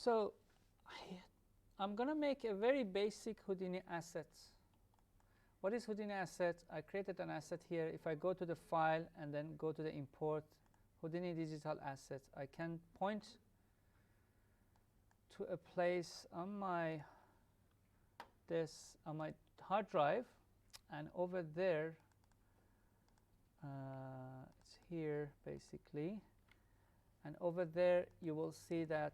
So I'm going to make a very basic Houdini asset. What is Houdini asset? I created an asset here. If I go to the file and then go to the import Houdini digital asset, I can point to a place on my hard drive, and over there, it's here basically, and over there you will see that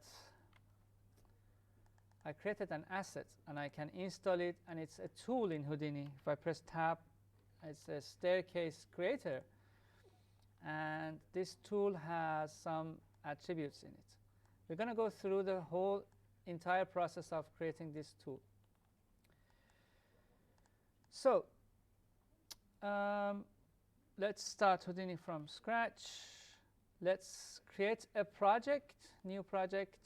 I created an asset and I can install it, and it's a tool in Houdini. If I press tab, it's a staircase creator, and this tool has some attributes in it. We're going to go through the whole entire process of creating this tool. So let's start Houdini from scratch. Let's create a project, new project.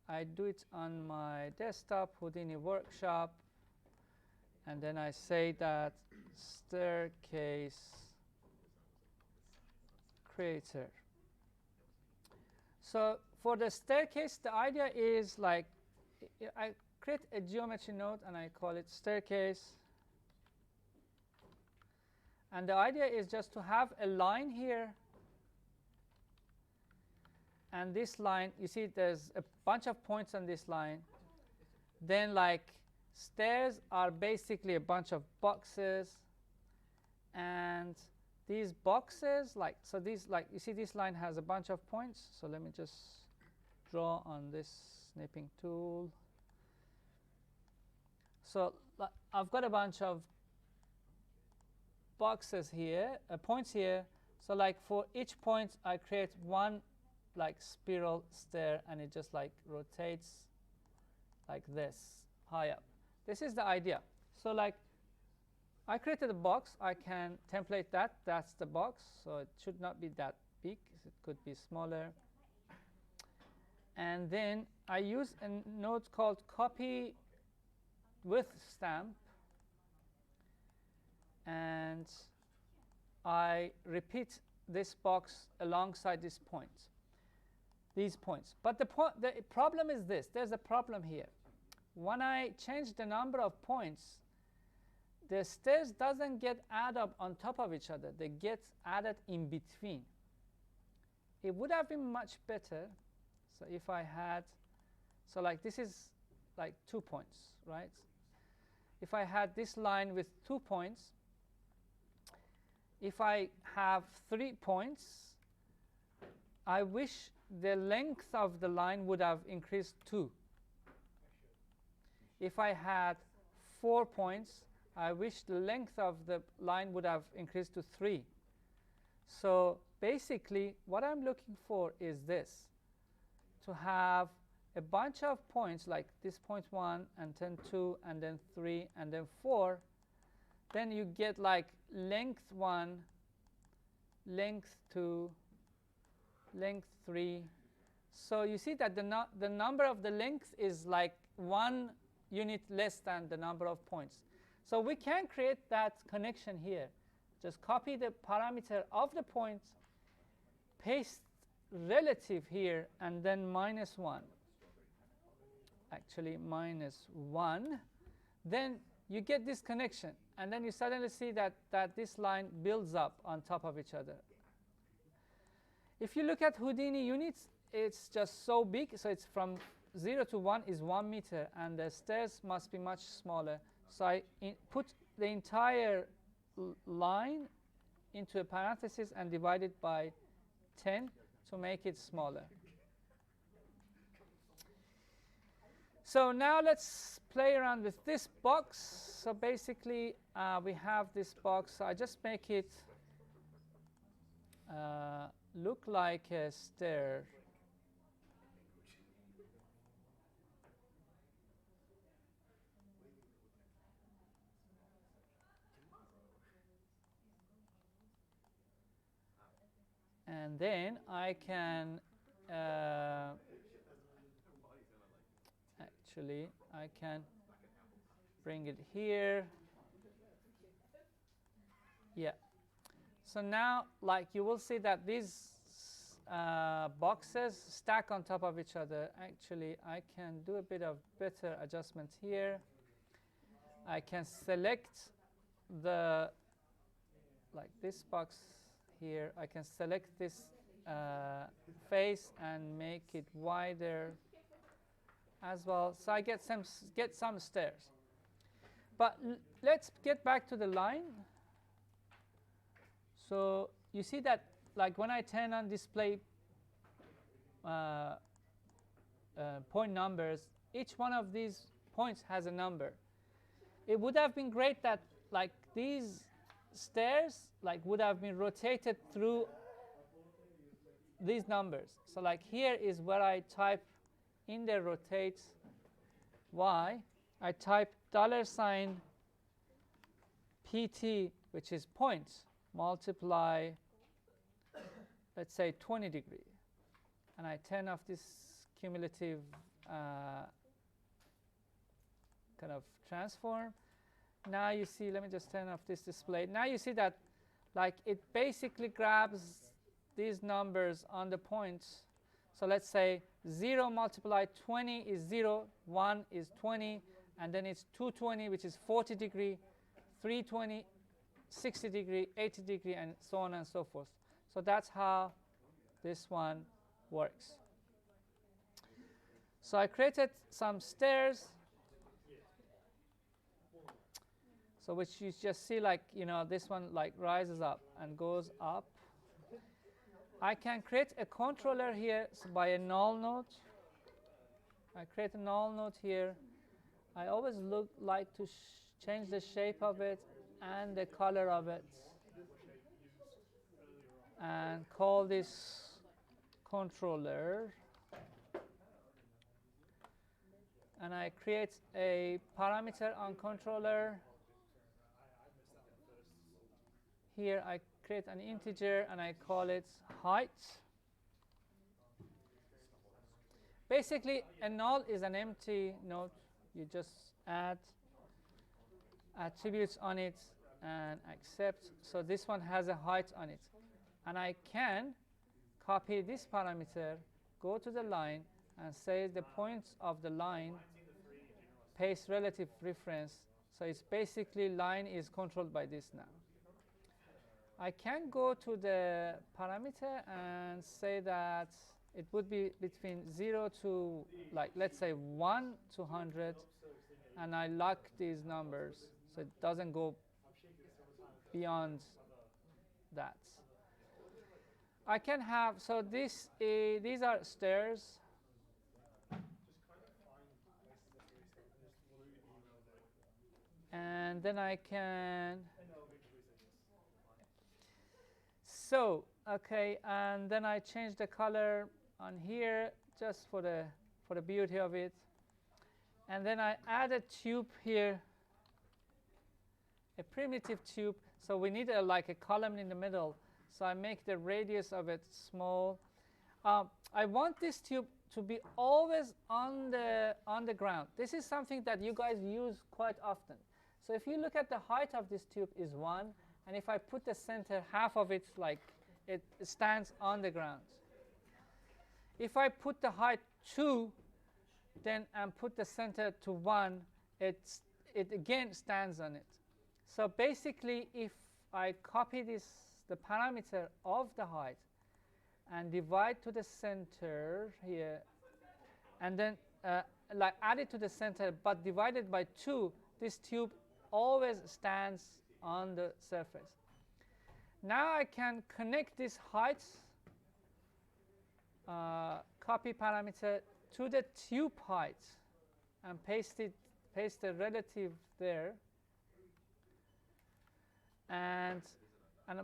I do it on my desktop, Houdini Workshop, and then I say that staircase creator. So for the staircase, the idea is like I create a geometry node and I call it staircase. And the idea is just to have a line here. And this line, you see there's a bunch of points on this line. Then like stairs are basically a bunch of boxes. And these boxes, like, so these, like, you see this line has a bunch of points. So let me just draw on this snipping tool. So I've got a bunch of boxes here, points here. So like for each point, I create one like spiral stair, and it just like rotates like this high up. This is the idea. So like I created a box. I can template that. That's the box. So it should not be that big. It could be smaller. And then I use a node called copy with stamp. And I repeat this box alongside these points. But the problem is this. There's a problem here. When I change the number of points, the stairs doesn't get added up on top of each other. They get added in between. It would have been much better. So if I had, so like this is like 2 points, right? If I had this line with 2 points, if I have 3 points, I wish the length of the line would have increased 2. If I had 4 points, I wish the length of the line would have increased to 3. So basically, what I'm looking for is this, to have a bunch of points like this point 1, and then 2, and then 3, and then 4. Then you get like length 1, length 2, length 3. So you see that the number of the length is like 1 unit less than the number of points. So we can create that connection here. Just copy the parameter of the point, paste relative here, and then -1. Actually, -1. Then you get this connection. And then you suddenly see that this line builds up on top of each other. If you look at Houdini units, it's just so big. So it's from 0 to 1 is 1 meter, and the stairs must be much smaller. So I put the entire line into a parenthesis and divide it by 10 to make it smaller. So now let's play around with this box. So basically, we have this box. I just make it look like a stair. And then I can actually, I can bring it here. Yeah. So now, like, you will see that these boxes stack on top of each other. Actually, I can do a bit of better adjustment here. I can select the, like this box here, I can select this face and make it wider as well. So I get some stairs. But let's get back to the line. So you see that, like when I turn on display point numbers, each one of these points has a number. It would have been great that like these stairs like would have been rotated through these numbers. So like here is where I type in the rotate y. I type $PT, which is points, multiply, let's say 20 degree. And I turn off this cumulative kind of transform. Now you see, let me just turn off this display. Now you see that like it basically grabs these numbers on the points. So let's say 0 multiplied 20 is 0, 1 is 20, and then it's 220, which is 40 degree, 320, 60 degree, 80 degree, and so on and so forth. So that's how this one works. So I created some stairs. So which you just see, like, you know, this one like rises up and goes up. I can create a controller here by a null node. I create a null node here. I always like to change the shape of it and the color of it, and call this controller. And I create a parameter on controller. Here I create an integer and I call it height. Basically, a null is an empty node. You just add attributes on it and accept. So this one has a height on it. And I can copy this parameter, go to the line, and say the points of the line paste relative reference. So it's basically line is controlled by this now. I can go to the parameter and say that it would be between 0 to, like, let's say 1 to 100, and I lock these numbers so it doesn't go beyond that. I can have, so these are stairs. And then I can, so, okay, and then I change the color on here just for the beauty of it. And then I add a tube here, a primitive tube. So we need like a column in the middle. So I make the radius of it small. I want this tube to be always on the ground. This is something that you guys use quite often. So if you look at the height of this tube is 1, and if I put the center, half of it, like, it stands on the ground. If I put the height 2, then and put the center to 1, it again stands on it. So basically, if I copy the parameter of the height, and divide to the center here, and then like add it to the center, but divided by 2, this tube always stands on the surface. Now I can connect this height copy parameter to the tube height and paste the relative there. And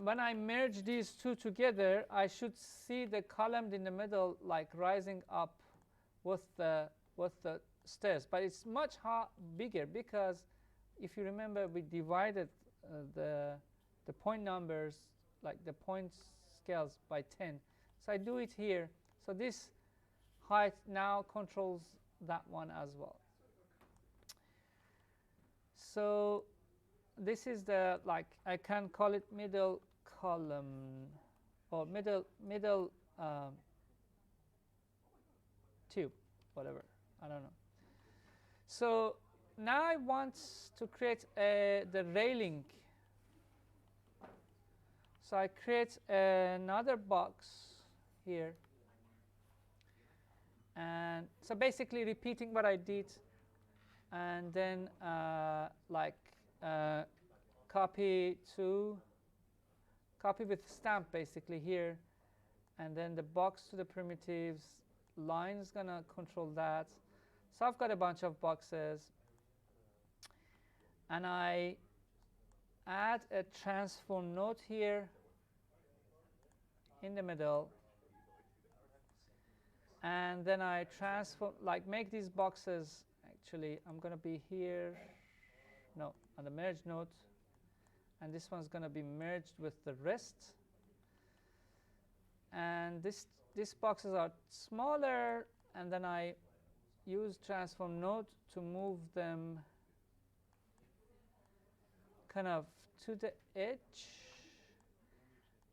when I merge these two together, I should see the column in the middle like rising up with the stairs. But it's much bigger because if you remember, we divided the point numbers, like the point scales, by 10. So I do it here. So this height now controls that one as well. So this is the, like, I can call it middle column or middle tube, whatever, I don't know. So now I want to create the railing. So I create another box here. And so basically repeating what I did, and then copy with stamp basically here, and then the box to the primitives line is gonna control that. So I've got a bunch of boxes, and I add a transform node here in the middle, and then I transform, like make these boxes, actually I'm going to be here, no, on the merge node, and this one's going to be merged with the rest, and these boxes are smaller, and then I use transform node to move them kind of to the edge,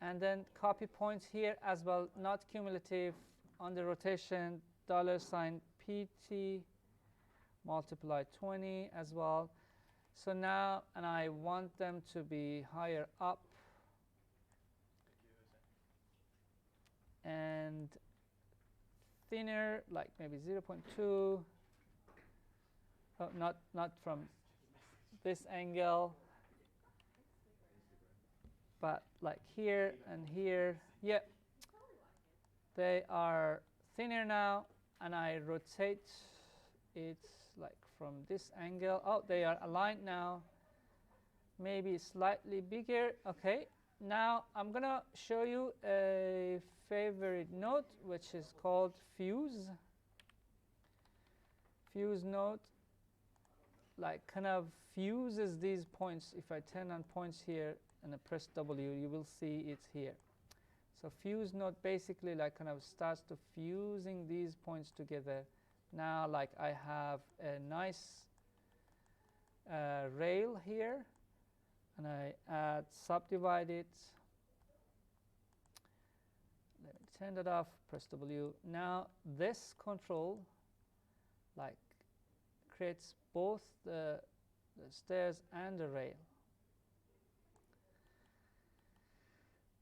and then copy points here as well, not cumulative, on the rotation $PT multiply 20 as well. So now, and I want them to be higher up, and thinner, like maybe 0.2. Oh, not from this angle, but like here and here. Yeah, they are thinner now, and I rotate it like from this angle. Oh, they are aligned now, maybe slightly bigger. Okay, now I'm gonna show you a favorite node, which is called fuse. Fuse node like kind of fuses these points. If I turn on points here and I press W, you will see it here. So fuse node basically like kind of starts to fusing these points together. Now like I have a nice rail here, and I add subdivide it. Let me turn that off, press W. Now this control like creates both the stairs and the rail.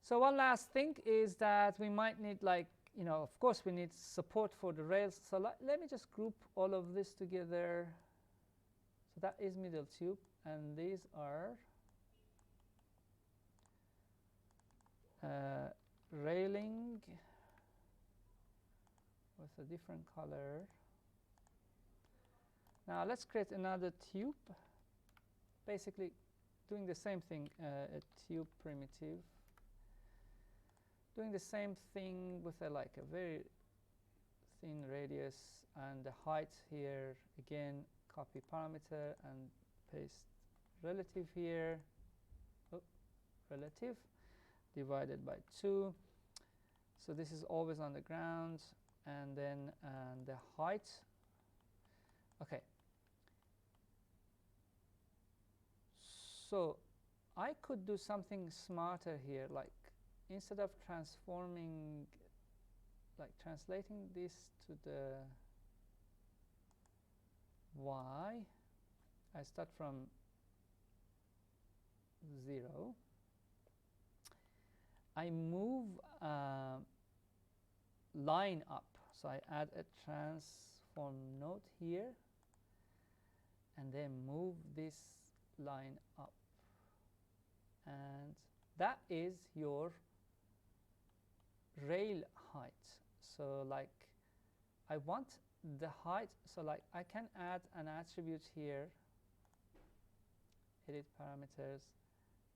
So one last thing is that we might need, like, of course we need support for the rails. So let me just group all of this together. So that is middle tube, and these are railing with a different color. Now let's create another tube, basically doing the same thing, a tube primitive. Doing the same thing with a very thin radius, and the height here, again, copy parameter and paste relative here. Oh, relative divided by 2. So this is always on the ground, and then the height. Okay. So I could do something smarter here, like instead of transforming, like translating this to the y, I start from 0. I move line up. So I add a transform node here, and then move this line up. And that is your rail height. So like I want the height, so like I can add an attribute here, edit parameters,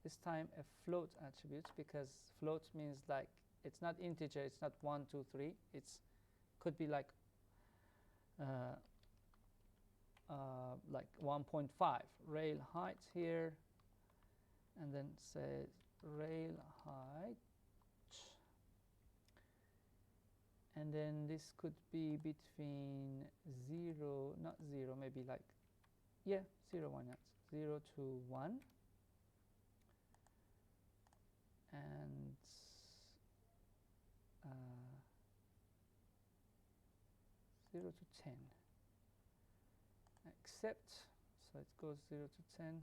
this time a float attribute, because float means like it's not integer, it's not 1 2 3, it's could be like 1.5 rail height here, and then say rail height, and then this could be between 0, not 0, maybe like, yeah, 0 1, 0 to 1, and 0 to 10. Accept, so it goes 0 to 10.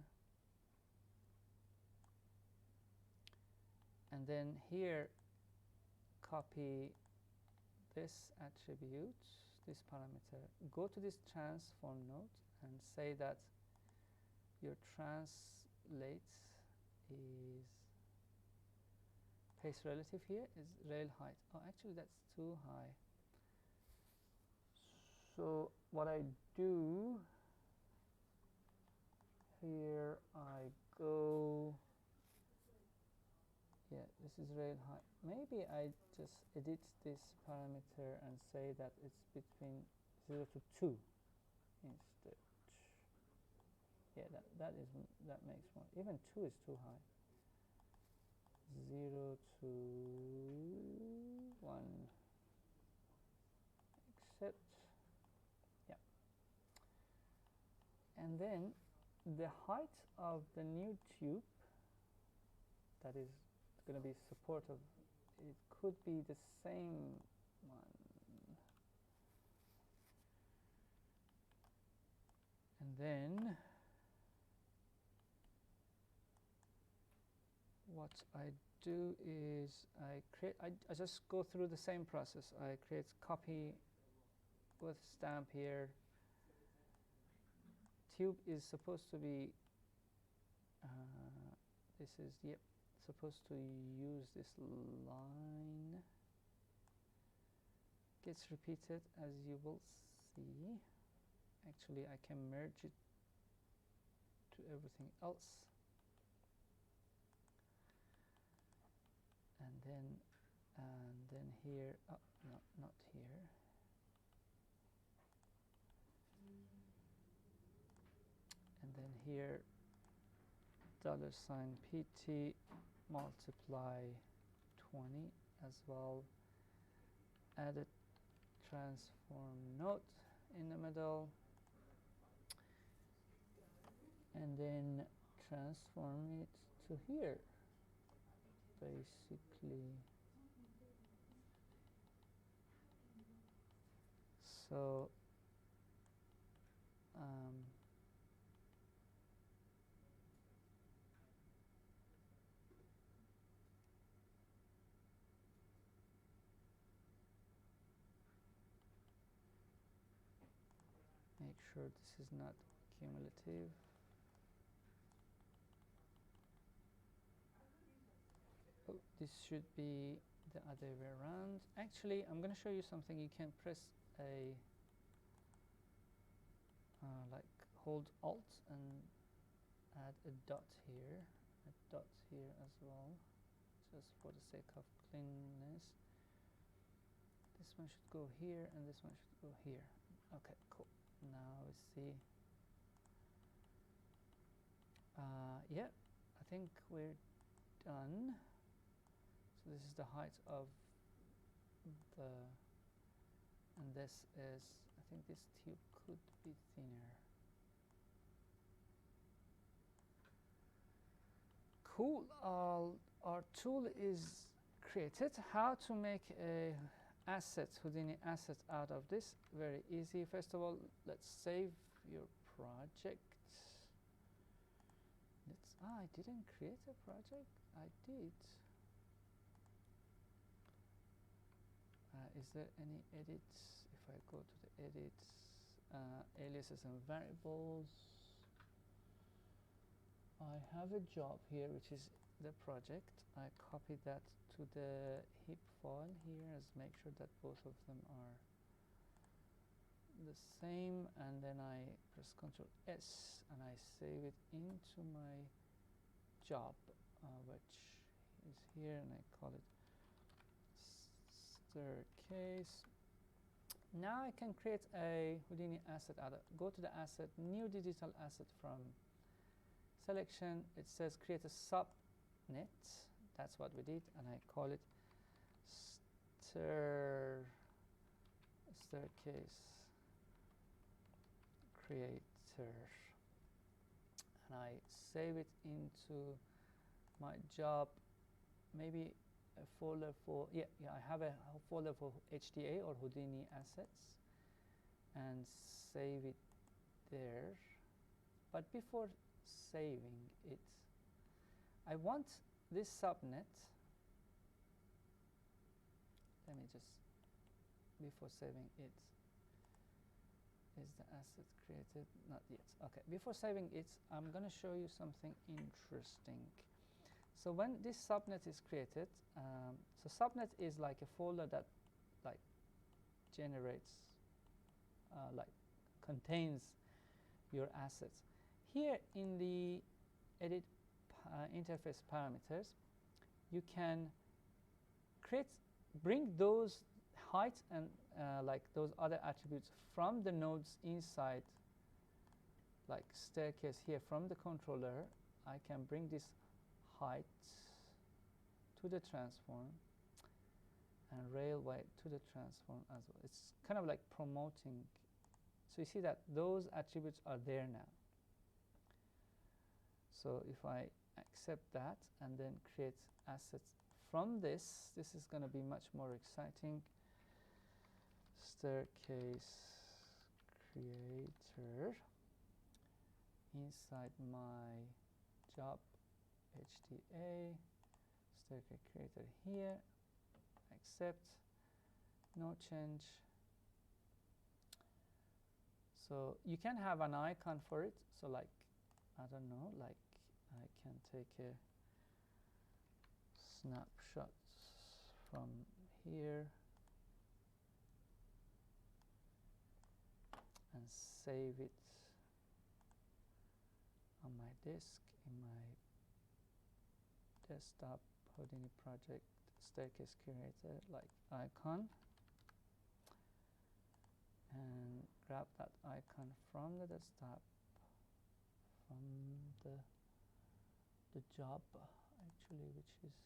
And then here, copy this attribute, this parameter, go to this transform node and say that your translate is pace relative here is rail height. Oh, actually that's too high. So what I do here, I go, yeah, this is rail height. Maybe I just edit this parameter and say that it's between 0 to 2 instead. Yeah, that makes more. Even 2 is too high. 0 to 1. Accept. Yeah. And then the height of the new tube that is going to be supportive, it could be the same one. And then what I do is I just go through the same process. I create copy with stamp here. Tube is supposed to be, this is, yep, supposed to use this line. Gets repeated, as you will see. Actually, I can merge it to everything else. And then here, oh, no, not here. And then here, $PT multiply 20 as well. Add a transform node in the middle. And then transform it to here, basically. So make sure this is not cumulative. Oh, this should be the other way around. Actually, I'm going to show you something. You can press a like hold Alt and add a dot here as well, just for the sake of cleanness. This one should go here and this one should go here. Okay, cool. Now we see. Yeah, I think we're done. So this is the height of the, and this is, I think this tube could be thinner. Cool. Our tool is created. How to make a asset, Houdini asset out of this? Very easy. First of all, let's save your project. I didn't create a project. I did. Is there any edits? If I go to the edits, aliases and variables, I have a job here, which is the project. I copy that to the heap file here, as make sure that both of them are the same, and then I press Ctrl S and I save it into my job, which is here, and I call it staircase. Now I can create a Houdini asset out of, go to the asset, new digital asset from selection. It says create a subnet. That's what we did, and I call it staircase creator, and I save it into my job, maybe a folder for, yeah, I have a folder for HDA or Houdini assets, and save it there. But before saving it, I want this subnet. Let me just, before saving it, is the asset created? Not yet. Okay, before saving it, I'm going to show you something interesting. So when this subnet is created, so subnet is like a folder that like generates, like contains your assets. Here in the edit interface parameters, you can bring those height and like those other attributes from the nodes inside, like staircase here from the controller. I can bring this height to the transform and railway to the transform as well. It's kind of like promoting. So you see that those attributes are there now. So if I accept that and then create assets from this, this is going to be much more exciting. Staircase creator inside my job HTA, staircase creator here, accept, no change. So you can have an icon for it. So like, I don't know, like I can take a snapshot from here and save it on my disk in my desktop Houdini project staircase creator, like icon, and grab that icon from the desktop, from the job actually, which is,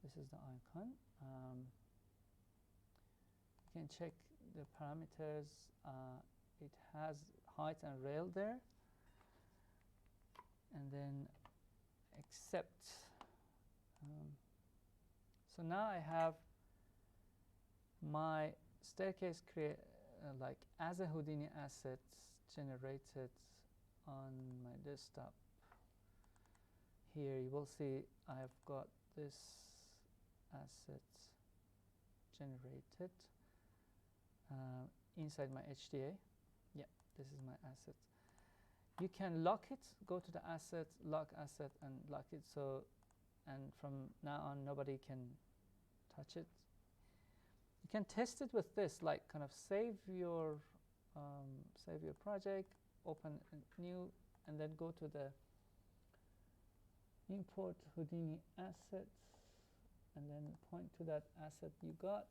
this is the icon. You can check the parameters. It has height and rail there, and then accept. So now I have my staircase like as a Houdini asset generated on my desktop. Here you will see I've got this asset generated inside my HDA. Yeah, this is my asset. You can lock it, go to the asset, lock asset, and lock it. So, and from now on, nobody can touch it. You can test it with this, like kind of save your project, open a new, and then go to the import Houdini assets, and then point to that asset you got,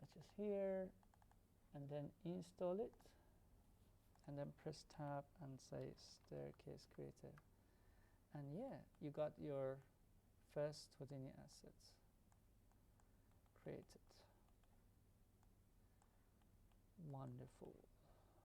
which is here, and then install it, and then press tab and say staircase creator, and yeah, you got your first Houdini assets created. Wonderful.